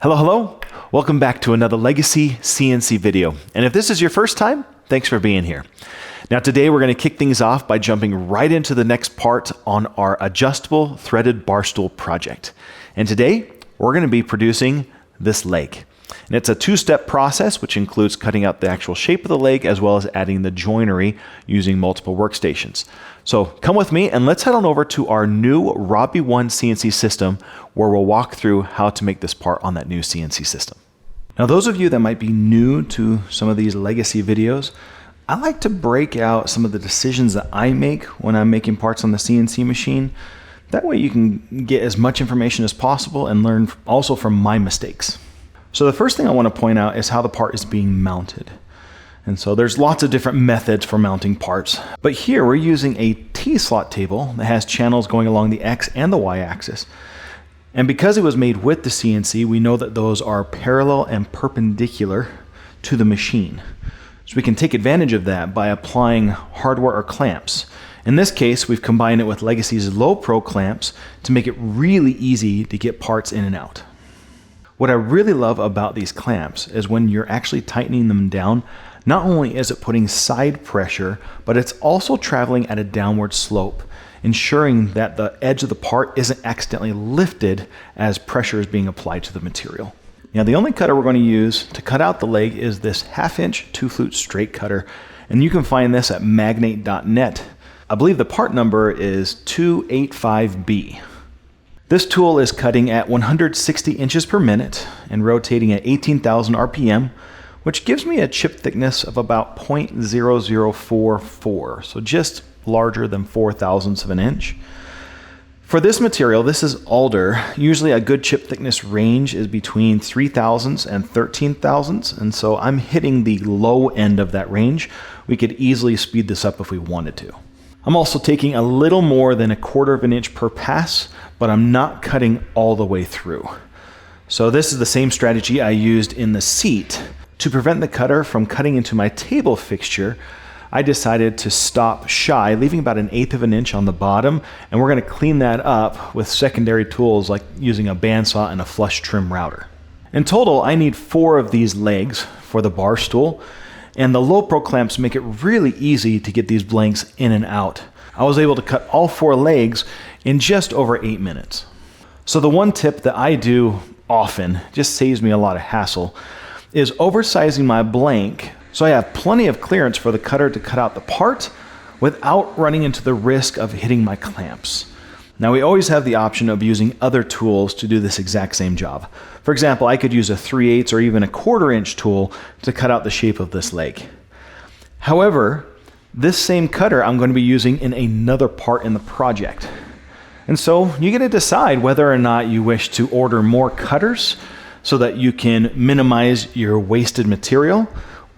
Hello. Welcome back to another Legacy CNC video. And if this is your first time, thanks for being here. Now today we're going to kick things off by jumping right into the next part on our adjustable threaded bar stool project. And today we're going to be producing this leg. And it's a two-step process, which includes cutting out the actual shape of the leg as well as adding the joinery using multiple workstations. So come with me and let's head on over to our new Robbie 1 CNC system where we'll walk through how to make this part on that new CNC system. Now those of you that might be new to some of these legacy videos, I like to break out some of the decisions that I make when I'm making parts on the CNC machine. That way you can get as much information as possible and learn also from my mistakes. So the first thing I want to point out is how the part is being mounted. And so there's lots of different methods for mounting parts. But here we're using a T-slot table that has channels going along the X and the Y axis. And because it was made with the CNC, we know that those are parallel and perpendicular to the machine. So we can take advantage of that by applying hardware or clamps. In this case, we've combined it with Legacy's Low Pro clamps to make it really easy to get parts in and out. What I really love about these clamps is when you're actually tightening them down, not only is it putting side pressure, but it's also traveling at a downward slope, ensuring that the edge of the part isn't accidentally lifted as pressure is being applied to the material. Now the only cutter we're going to use to cut out the leg is this 1/2" 2-flute straight cutter, and you can find this at magnate.net. I believe the part number is 285B. This tool is cutting at 160 inches per minute and rotating at 18,000 RPM, which gives me a chip thickness of about 0.0044, so just larger than 0.004 of an inch. For this material, this is alder. Usually a good chip thickness range is between 0.003 and 0.013, and so I'm hitting the low end of that range. We could easily speed this up if we wanted to. I'm also taking a little more than 1/4 inch per pass, but I'm not cutting all the way through. So this is the same strategy I used in the seat. To prevent the cutter from cutting into my table fixture, I decided to stop shy, leaving about 1/8 inch on the bottom, and we're going to clean that up with secondary tools like using a bandsaw and a flush trim router. In total, I need 4 of these legs for the bar stool, and the Low Pro clamps make it really easy to get these blanks in and out. I was able to cut all 4 legs in just over 8 minutes. So the one tip that I do often, just saves me a lot of hassle, is oversizing my blank so I have plenty of clearance for the cutter to cut out the part without running into the risk of hitting my clamps. Now we always have the option of using other tools to do this exact same job. For example, I could use a 3/8 or even 1/4 inch tool to cut out the shape of this leg. However, this same cutter I'm going to be using in another part in the project. And so you get to decide whether or not you wish to order more cutters so that you can minimize your wasted material,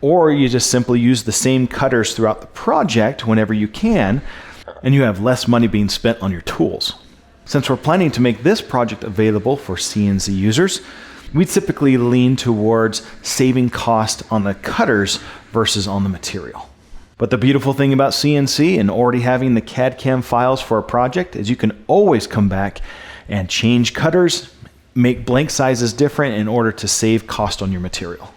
or you just simply use the same cutters throughout the project whenever you can, and you have less money being spent on your tools. Since we're planning to make this project available for CNC users, we typically lean towards saving cost on the cutters versus on the material. But the beautiful thing about CNC and already having the CAD/CAM files for a project is you can always come back and change cutters, make blank sizes different in order to save cost on your material.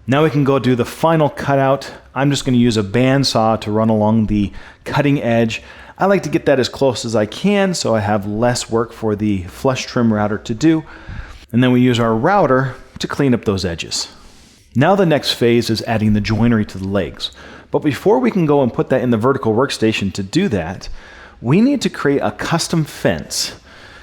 Now we can go do the final cutout. I'm just going to use a bandsaw to run along the cutting edge. I like to get that as close as I can so I have less work for the flush trim router to do. And then we use our router to clean up those edges. Now the next phase is adding the joinery to the legs. But before we can go and put that in the vertical workstation to do that, we need to create a custom fence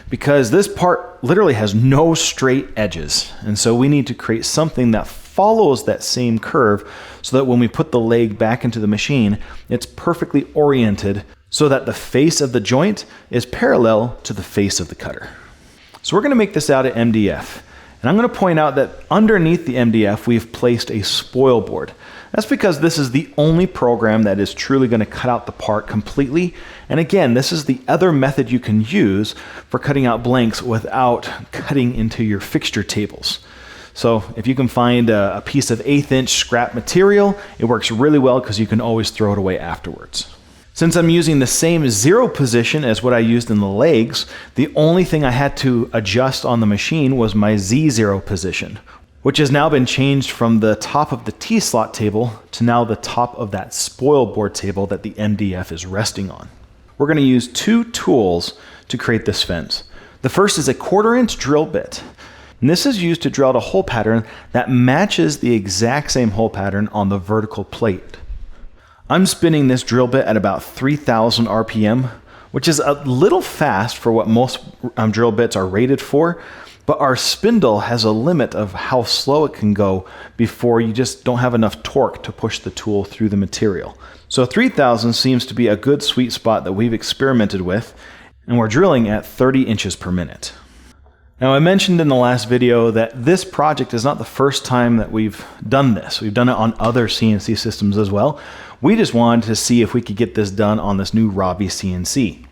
because this part literally has no straight edges. And so we need to create something that follows that same curve so that when we put the leg back into the machine, it's perfectly oriented so that the face of the joint is parallel to the face of the cutter. So we're going to make this out of MDF. And I'm going to point out that underneath the MDF, we've placed a spoil board. That's because this is the only program that is truly going to cut out the part completely. And again, this is the other method you can use for cutting out blanks without cutting into your fixture tables. So if you can find a piece of 1/8 inch scrap material, it works really well because you can always throw it away afterwards. Since I'm using the same 0 position as what I used in the legs, the only thing I had to adjust on the machine was my Z0 position, which has now been changed from the top of the T-slot table to now the top of that spoil board table that the MDF is resting on. We're going to use 2 tools to create this fence. The first is a 1/4 inch drill bit. And this is used to drill out a hole pattern that matches the exact same hole pattern on the vertical plate. I'm spinning this drill bit at about 3,000 RPM, which is a little fast for what most drill bits are rated for, but our spindle has a limit of how slow it can go before you just don't have enough torque to push the tool through the material. So 3,000 seems to be a good sweet spot that we've experimented with, and we're drilling at 30 inches per minute. Now, I mentioned in the last video that this project is not the first time that we've done this. We've done it on other CNC systems as well. We just wanted to see if we could get this done on this new Robbie CNC.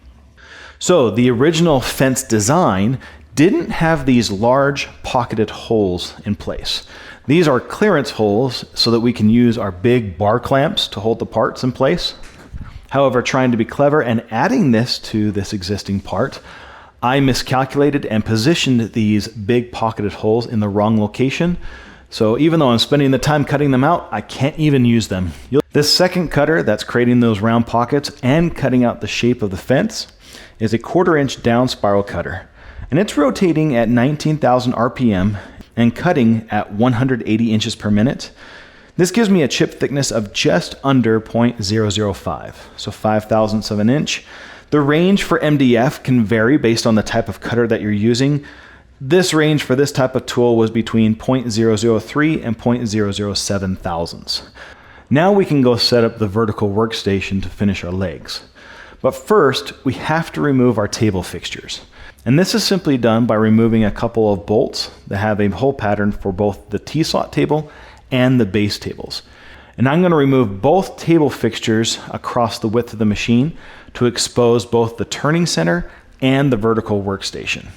So the original fence design didn't have these large pocketed holes in place. These are clearance holes so that we can use our big bar clamps to hold the parts in place. However, trying to be clever and adding this to this existing part, I miscalculated and positioned these big pocketed holes in the wrong location. So even though I'm spending the time cutting them out, I can't even use them. This second cutter that's creating those round pockets and cutting out the shape of the fence is a 1/4 inch down spiral cutter. And it's rotating at 19,000 RPM and cutting at 180 inches per minute. This gives me a chip thickness of just under 0.005, so 5/1000 of an inch. The range for MDF can vary based on the type of cutter that you're using. This range for this type of tool was between 0.003 and 0.007 thousandths. Now we can go set up the vertical workstation to finish our legs. But first, we have to remove our table fixtures. And this is simply done by removing a couple of bolts that have a hole pattern for both the T-slot table and the base tables. And I'm going to remove both table fixtures across the width of the machine to expose both the turning center and the vertical workstation.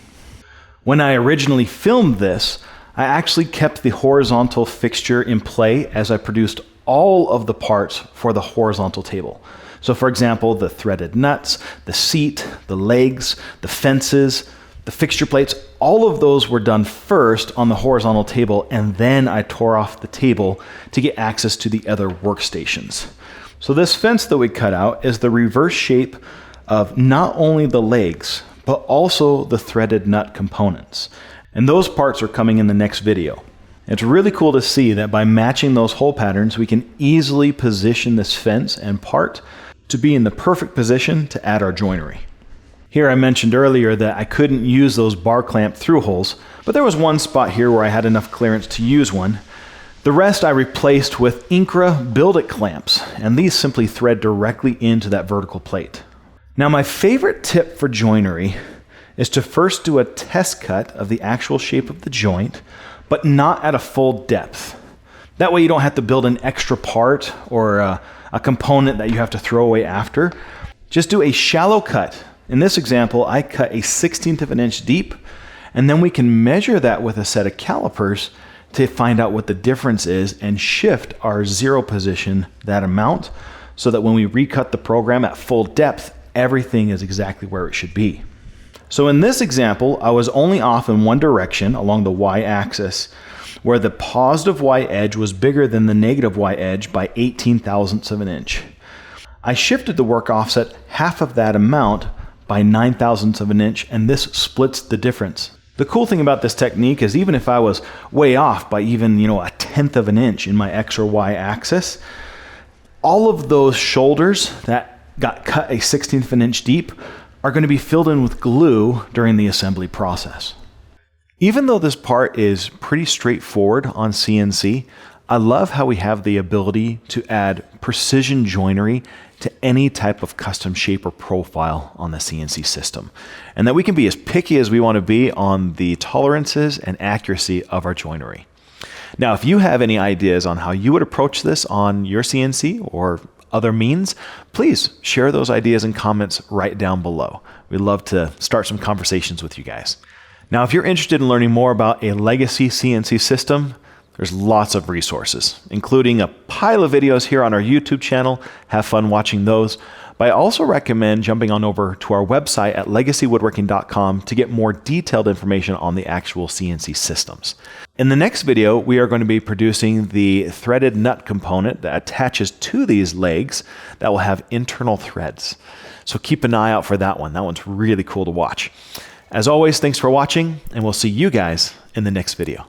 When I originally filmed this, I actually kept the horizontal fixture in play as I produced all of the parts for the horizontal table. So for example, the threaded nuts, the seat, the legs, the fences, the fixture plates, all of those were done first on the horizontal table, and then I tore off the table to get access to the other workstations. So this fence that we cut out is the reverse shape of not only the legs, but also the threaded nut components. And those parts are coming in the next video. It's really cool to see that by matching those hole patterns, we can easily position this fence and part to be in the perfect position to add our joinery. Here I mentioned earlier that I couldn't use those bar clamp through holes, but there was one spot here where I had enough clearance to use one. The rest I replaced with Incra Build-It clamps, and these simply thread directly into that vertical plate. Now my favorite tip for joinery is to first do a test cut of the actual shape of the joint, but not at a full depth. That way you don't have to build an extra part or a component that you have to throw away after. Just do a shallow cut. In this example, I cut a 1/16 of an inch deep, and then we can measure that with a set of calipers to find out what the difference is and shift our 0 position that amount so that when we recut the program at full depth, everything is exactly where it should be. So in this example, I was only off in one direction along the y-axis, where the positive y edge was bigger than the negative y edge by 18 thousandths of an inch. I shifted the work offset half of that amount by 9 thousandths of an inch, and this splits the difference. The cool thing about this technique is even if I was way off by even, 1/10 of an inch in my X or Y axis, all of those shoulders that got cut a 1/16 of an inch deep are going to be filled in with glue during the assembly process. Even though this part is pretty straightforward on CNC, I love how we have the ability to add precision joinery to any type of custom shape or profile on the CNC system, and that we can be as picky as we want to be on the tolerances and accuracy of our joinery. Now, if you have any ideas on how you would approach this on your CNC or other means, please share those ideas and comments right down below. We'd love to start some conversations with you guys. Now, if you're interested in learning more about a legacy CNC system, there's lots of resources, including a pile of videos here on our YouTube channel. Have fun watching those. But I also recommend jumping on over to our website at legacywoodworking.com to get more detailed information on the actual CNC systems. In the next video, we are going to be producing the threaded nut component that attaches to these legs that will have internal threads. So keep an eye out for that one. That one's really cool to watch. As always, thanks for watching, and we'll see you guys in the next video.